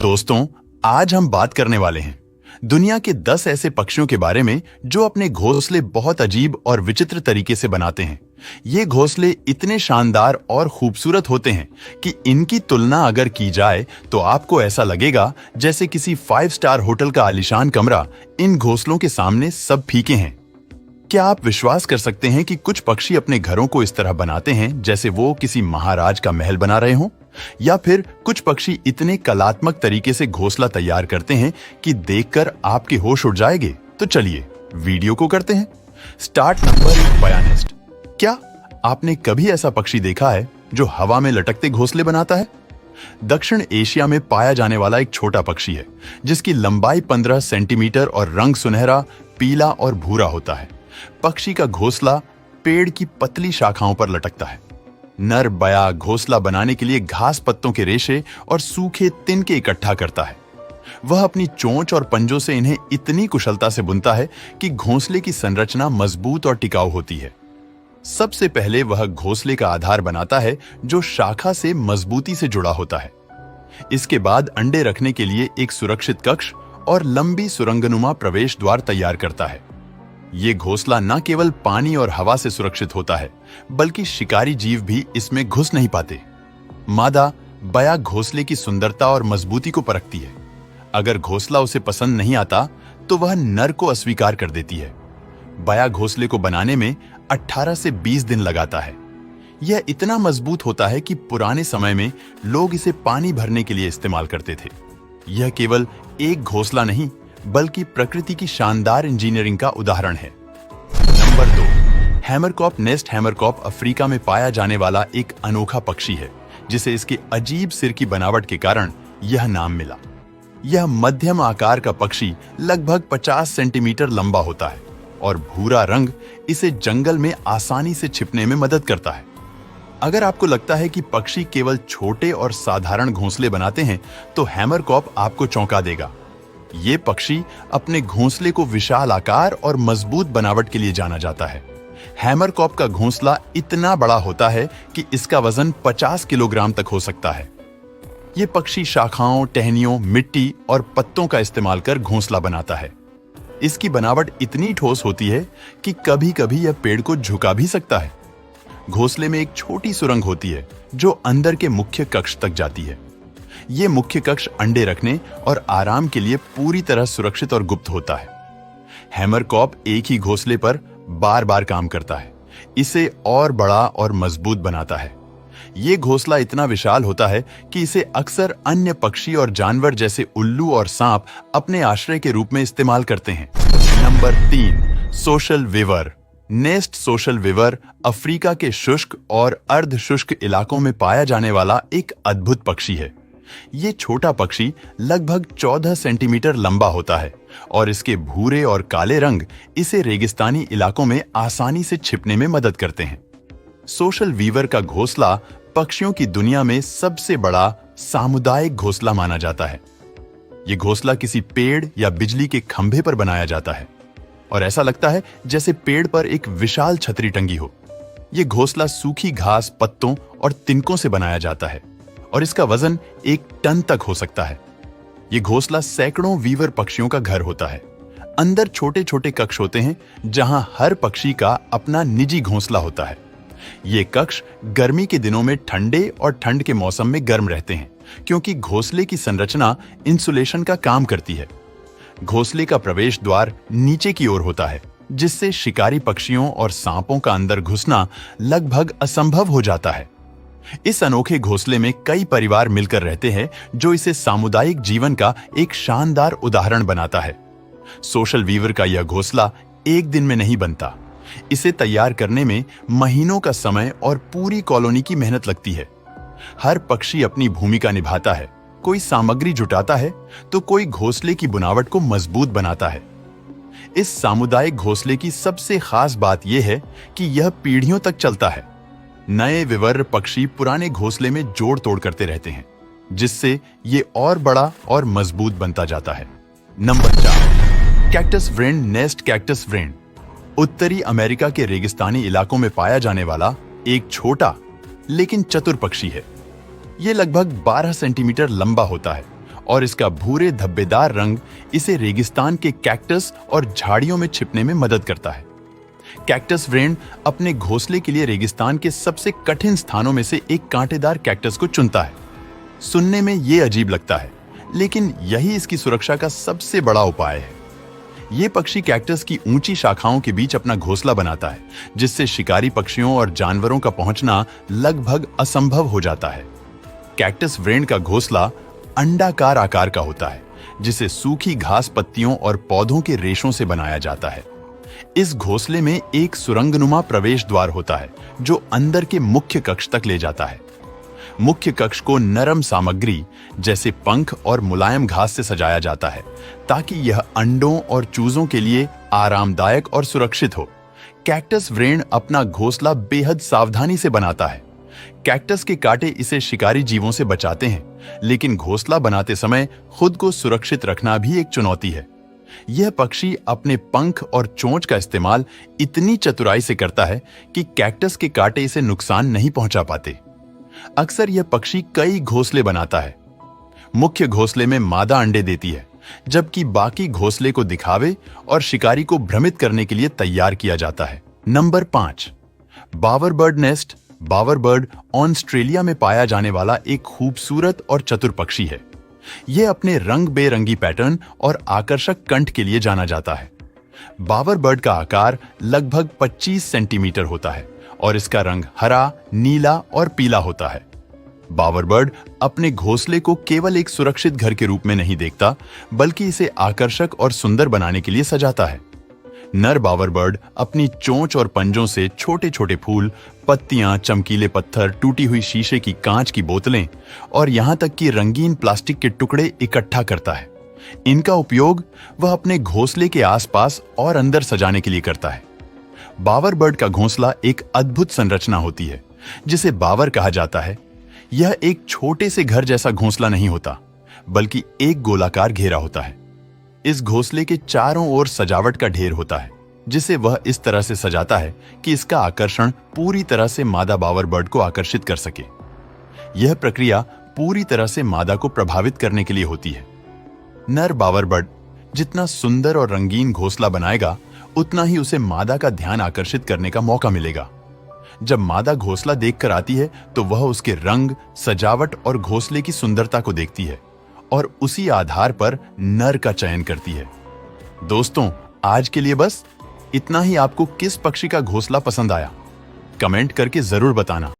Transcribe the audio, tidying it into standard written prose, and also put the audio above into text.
दोस्तों, आज हम बात करने वाले हैं दुनिया के 10 ऐसे पक्षियों के बारे में जो अपने घोंसले बहुत अजीब और विचित्र तरीके से बनाते हैं। ये घोंसले इतने शानदार और खूबसूरत होते हैं कि इनकी तुलना अगर की जाए तो आपको ऐसा लगेगा जैसे किसी 5 स्टार होटल का आलीशान कमरा इन घोंसलों के सामने सब फीके हैं। क्या आप विश्वास कर सकते हैं कि कुछ पक्षी अपने घरों को इस तरह बनाते हैं जैसे वो किसी महाराज का महल बना रहे हों? या फिर कुछ पक्षी इतने कलात्मक तरीके से घोंसला तैयार करते हैं कि देखकर आपके होश उड़ जाएंगे। तो चलिए वीडियो को करते हैं स्टार्ट। नंबर 1, बया नेस्ट। क्या आपने कभी ऐसा पक्षी देखा है जो हवा में लटकते घोंसले बनाता है? दक्षिण एशिया में पाया जाने वाला एक छोटा पक्षी है जिसकी लंबाई 15 सेंटीमीटर और रंग सुनहरा, पीला और भूरा होता है। पक्षी का घोंसला पेड़ की पतली शाखाओं पर लटकता है। नर बया घोंसला बनाने के लिए घास पत्तों के रेशे और सूखे तिनके इकट्ठा करता है। वह अपनी चोंच और पंजों से इन्हें इतनी कुशलता से बुनता है कि घोंसले की संरचना मजबूत और टिकाऊ होती है। सबसे पहले वह घोंसले का आधार बनाता है जो शाखा से मजबूती से जुड़ा होता है। इसके बाद अंडे रखने के लिए एक सुरक्षित कक्ष और लंबी सुरंगनुमा प्रवेश द्वार तैयार करता है। ये घोंसला न केवल पानी और हवा से सुरक्षित होता है बल्कि शिकारी जीव भी इसमें घुस नहीं पाते। मादा बया घोंसले की सुंदरता और मजबूती को परखती है। अगर घोंसला उसे पसंद नहीं आता तो वह नर को अस्वीकार कर देती है। बया घोंसले को बनाने में 18 से 20 दिन लगाता है। यह इतना मजबूत होता है कि पुराने समय में लोग इसे पानी भरने के लिए इस्तेमाल करते थे। यह केवल एक घोंसला नहीं बल्कि प्रकृति की शानदार इंजीनियरिंग का उदाहरण है। Number 2, hammerkop nest. Hammerkop Africa में पाया जाने वाला एक अनोखा पक्षी है जिसे इसके अजीब सिर की बनावट के कारण यह नाम मिला। यह मध्यम आकार का पक्षी लगभग 50 सेंटीमीटर लंबा होता है और भूरा रंग इसे जंगल में आसानी से छिपने में मदद करता है। अगर आपको लगता है कि पक्षी केवल छोटे और साधारण घोंसले बनाते हैं तो हैमरकॉप आपको चौंका देगा। ये पक्षी अपने घोंसले को विशाल आकार और मजबूत बनावट के लिए जाना जाता है। हैमरकॉप का घोंसला इतना बड़ा होता है कि इसका वजन 50 किलोग्राम तक हो सकता है। ये पक्षी शाखाओं, टहनियों, मिट्टी और पत्तों का इस्तेमाल कर घोंसला बनाता है। इसकी बनावट इतनी ठोस होती है कि कभी-कभी यह पेड़ को झुका भी सकता है। घोंसले में एक छोटी सुरंग होती है जो अंदर के मुख्य कक्ष तक जाती है। ये मुख्य कक्ष अंडे रखने और आराम के लिए पूरी तरह सुरक्षित और गुप्त होता है। हैमरकॉप एक ही घोंसले पर बार-बार काम करता है, इसे और बड़ा और मजबूत बनाता है। ये घोंसला इतना विशाल होता है कि इसे अक्सर अन्य पक्षी और जानवर जैसे उल्लू और सांप अपने आश्रय के रूप में इस्तेमाल करते हैं। Number 3, social weaver nest. Social weaver Africa के शुष्क और अर्ध शुष्क इलाकों में पाया जाने वाला एक अद्भुत पक्षी है। ये छोटा पक्षी लगभग 14 सेंटीमीटर लंबा होता है और इसके भूरे और काले रंग इसे रेगिस्तानी इलाकों में आसानी से छिपने में मदद करते हैं। सोशल वीवर का घोंसला पक्षियों की दुनिया में सबसे बड़ा सामुदायिक घोंसला माना जाता है। यह घोंसला किसी पेड़ या बिजली के खंभे पर बनाया जाता है और ऐसा लगता है जैसे पेड़ पर एक विशाल छतरी टंगी हो। यह घोंसला सूखी घास, पत्तों और तिनकों से बनाया जाता है और इसका वजन 1 टन तक हो सकता है। यह घोंसला सैकड़ों वीवर पक्षियों का घर होता है। अंदर छोटे छोटे कक्ष होते हैं जहां हर पक्षी का अपना निजी घोंसला होता है। ये कक्ष गर्मी के दिनों में ठंडे और ठंड के मौसम में गर्म रहते हैं क्योंकि घोंसले की संरचना इंसुलेशन का काम करती है। घोंसले का प्रवेश द्वार नीचे की ओर होता है जिससे शिकारी पक्षियों और सांपों का अंदर घुसना लगभग असंभव हो जाता है। इस अनोखे घोंसले में कई परिवार मिलकर रहते हैं जो इसे सामुदायिक जीवन का एक शानदार उदाहरण बनाता है। सोशल वीवर का यह घोंसला एक दिन में नहीं बनता। इसे तैयार करने में महीनों का समय और पूरी कॉलोनी की मेहनत लगती है। हर पक्षी अपनी भूमिका निभाता है। कोई सामग्री जुटाता है तो कोई घोंसले की बुनावट को मजबूत बनाता है। इस सामुदायिक घोंसले की सबसे खास बात यह है कि यह पीढ़ियों तक चलता है। नए विवर पक्षी पुराने घोंसले में जोड़ तोड़ करते रहते हैं जिससे ये और बड़ा और मजबूत बनता जाता है। Number 4, cactus Wren nest. Cactus Wren उत्तरी अमेरिका के रेगिस्तानी इलाकों में पाया जाने वाला एक छोटा लेकिन चतुर पक्षी है। यह लगभग 12 सेंटीमीटर लंबा होता है और इसका भूरे धब्बेदार रंग इसे रेगिस्तान के कैक्टस और झाड़ियों में छिपने में मदद करता है। कैक्टस व्रेन अपने घोंसले के लिए रेगिस्तान के सबसे कठिन स्थानों में से एक कांटेदार कैक्टस को चुनता है। सुनने में ये अजीब लगता है, लेकिन यही इसकी सुरक्षा का सबसे बड़ा उपाय है। ये पक्षी कैक्टस की ऊंची शाखाओं के बीच अपना घोंसला बनाता है, जिससे शिकारी पक्षियों और जानवरों का पहुंचना लगभग असंभव हो जाता है। कैक्टस व्रेन का घोंसला अंडाकार आकार का होता है, जिसे सूखी घास पत्तियों और पौधों के रेशों से बनाया जाता है। इस घोंसले में एक सुरंगनुमा प्रवेश द्वार होता है, जो अंदर के मुख्य कक्ष तक ले जाता है। मुख्य कक्ष को नरम सामग्री जैसे पंख और मुलायम घास से सजाया जाता है, ताकि यह अंडों और चूजों के लिए आरामदायक और सुरक्षित हो। कैक्टस व्रेन अपना घोंसला बेहद सावधानी से बनाता है। कैक्टस के कांटे इसे शिकारी जीवों से बचाते हैं, लेकिन घोंसला बनाते समय खुद को सुरक्षित रखना भी एक चुनौती है। यह पक्षी अपने पंख और चोंच का इस्तेमाल इतनी चतुराई से करता है कि कैक्टस के कांटे इसे नुकसान नहीं पहुंचा पाते। अक्सर यह पक्षी कई घोंसले बनाता है। मुख्य घोंसले में मादा अंडे देती है, जबकि बाकी घोंसले को दिखावे और शिकारी को भ्रमित करने के लिए तैयार किया जाता है। Number 5, bowerbird nest. Bowerbird Australia में पाया जाने वाला एक खूबसूरत और चतुर पक्षी है। यह अपने रंग बेरंगी पैटर्न और आकर्षक कंठ के लिए जाना जाता है। बावरबर्ड का आकार लगभग 25 सेंटीमीटर होता है और इसका रंग हरा, नीला और पीला होता है। बावरबर्ड अपने घोंसले को केवल एक सुरक्षित घर के रूप में नहीं देखता, बल्कि इसे आकर्षक और सुंदर बनाने के लिए सजाता है। नर बावरबर्ड अपनी चोंच और पंजों से छोटे छोटे फूल, पत्तियां, चमकीले पत्थर, टूटी हुई शीशे की कांच की बोतलें और यहां तक कि रंगीन प्लास्टिक के टुकड़े इकट्ठा करता है। इनका उपयोग वह अपने घोंसले के आसपास और अंदर सजाने के लिए करता है। बावरबर्ड का घोंसला एक अद्भुत संरचना होती है, जिसे बावर कहा जाता है। यह एक छोटे से घर जैसा घोंसला नहीं होता, बल्कि एक गोलाकार घेरा होता है। इस घोंसले के चारों ओर सजावट का ढेर होता है, जिसे वह इस तरह से सजाता है कि इसका आकर्षण पूरी तरह से मादा बावरबर्ड को आकर्षित कर सके। यह प्रक्रिया पूरी तरह से मादा को प्रभावित करने के लिए होती है। नर बावरबर्ड जितना सुंदर और रंगीन घोंसला बनाएगा, उतना ही उसे मादा का ध्यान आकर्षित करने का मौका मिलेगा। जब मादा घोंसला देखकर आती है, तो वह उसके रंग, सजावट और घोंसले की सुंदरता को देखती है और उसी आधार पर नर का चयन करती है। दोस्तों, आज के लिए बस इतना ही। आपको किस पक्षी का घोंसला पसंद आया, कमेंट करके जरूर बताना।